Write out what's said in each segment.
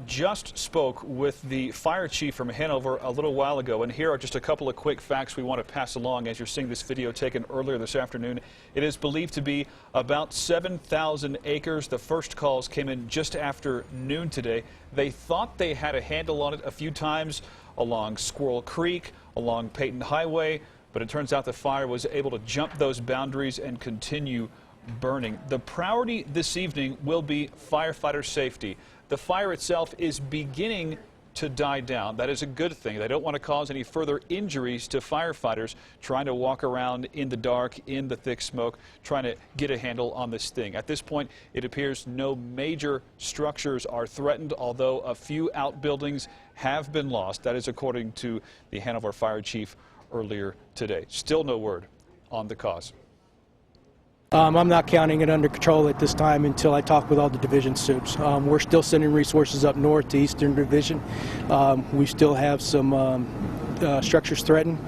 Just spoke with the fire chief from Hanover a little while ago, and here are just a couple of quick facts we want to pass along as you're seeing this video taken earlier this afternoon. It is believed to be about 7,000 acres. The first calls came in just after noon today. They thought they had a handle on it a few times along Squirrel Creek, along Peyton Highway, but it turns out the fire was able to jump those boundaries and continue burning. The priority this evening will be firefighter safety. The fire itself is beginning to die down. That is a good thing. They don't want to cause any further injuries to firefighters trying to walk around in the dark, in the thick smoke, trying to get a handle on this thing. At this point, it appears no major structures are threatened, although a few outbuildings have been lost. That is according to the Hanover Fire Chief earlier today. Still no word on the cause. I'm not counting it under control at this time until I talk with all the division soups. We're still sending resources up north to Eastern Division. We still have some structures threatened,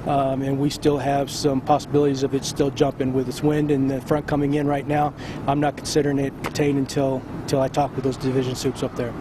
and we still have some possibilities of it still jumping with this wind and the front coming in right now. I'm not considering it contained until I talk with those division soups up there.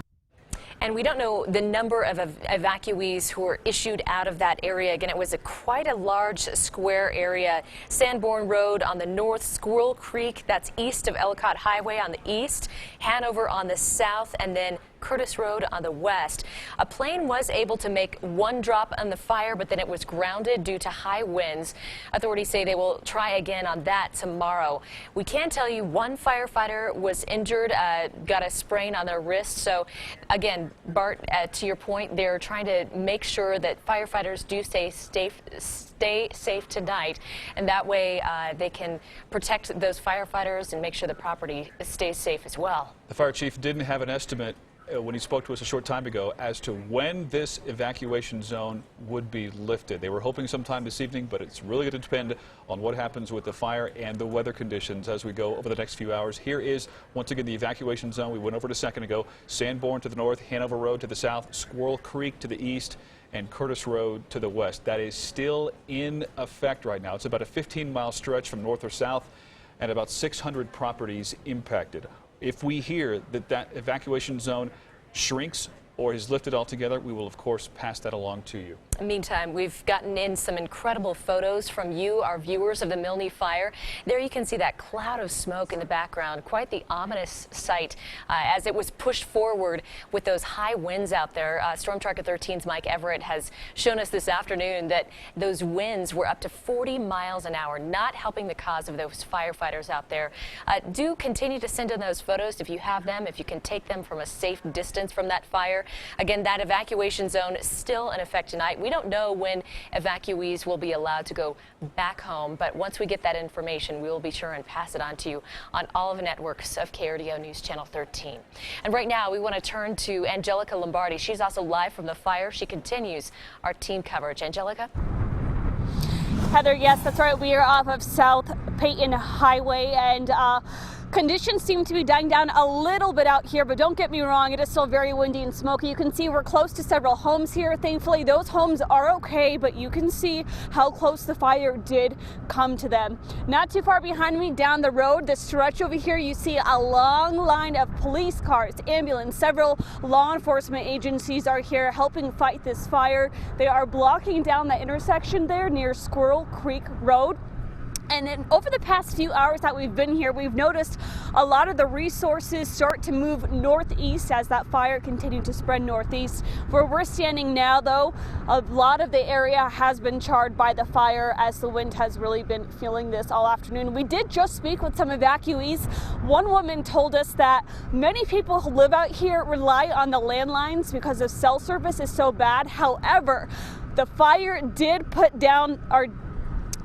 And we don't know the number of evacuees who were issued out of that area. Again, it was quite a large square area. Sanborn Road on the north, Squirrel Creek, that's east of Ellicott Highway on the east, Hanover on the south, and then Curtis Road on the west. A plane was able to make one drop on the fire, but then it was grounded due to high winds. Authorities say they will try again on that tomorrow. We can tell you one firefighter was injured, got a sprain on their wrist. So again, Bart, to your point, they're trying to make sure that firefighters do stay safe tonight, and that way they can protect those firefighters and make sure the property stays safe as well. The fire chief didn't have an estimate when he spoke to us a short time ago as to when this evacuation zone would be lifted. They were hoping sometime this evening, but it's really going to depend on what happens with the fire and the weather conditions as we go over the next few hours. Here is, once again, the evacuation zone we went over it a second ago. Sanborn to the north, Hanover Road to the south, Squirrel Creek to the east, and Curtis Road to the west. That is still in effect right now. It's about a 15-mile stretch from north or south, and about 600 properties impacted. If we hear that that evacuation zone shrinks or is lifted altogether, we will, of course, pass that along to you. Meantime, we've gotten in some incredible photos from you, our viewers, of the Milne fire. There you can see that cloud of smoke in the background, quite the ominous sight as it was pushed forward with those high winds out there. Storm Tracker 13's Mike Everett has shown us this afternoon that those winds were up to 40 miles an hour, not helping the cause of those firefighters out there. Do continue to send in those photos if you have them, if you can take them from a safe distance from that fire. Again, that evacuation zone is still in effect tonight. We don't know when evacuees will be allowed to go back home, but once we get that information, we will be sure and pass it on to you on all of the networks of KRDO News Channel 13. And right now, we want to turn to Angelica Lombardi. She's also live from the fire. She continues our team coverage. Angelica? Heather, yes, that's right. We are off of South Peyton Highway, and conditions seem to be dying down a little bit out here, but don't get me wrong, it is still very windy and smoky. You can see we're close to several homes here. Thankfully, those homes are okay, but you can see how close the fire did come to them. Not too far behind me, down the road, the stretch over here, you see a long line of police cars, ambulance, several law enforcement agencies are here helping fight this fire. They are blocking down the intersection there near Squirrel Creek Road. And then over the past few hours that we've been here, we've noticed a lot of the resources start to move northeast as that fire continued to spread northeast. Where we're standing now, though, a lot of the area has been charred by the fire as the wind has really been feeling this all afternoon. We did just speak with some evacuees. One woman told us that many people who live out here rely on the landlines because the cell service is so bad. However, the fire did put down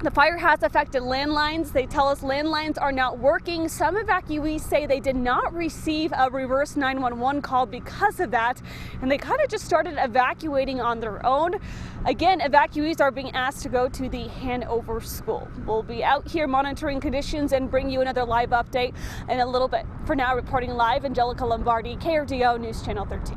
the fire has affected landlines. They tell us landlines are not working. Some evacuees say they did not receive a reverse 911 call because of that, and they kind of just started evacuating on their own. Again, evacuees are being asked to go to the Hanover School. We'll be out here monitoring conditions and bring you another live update in a little bit. For now, reporting live, Angelica Lombardi, KRDO News Channel 13.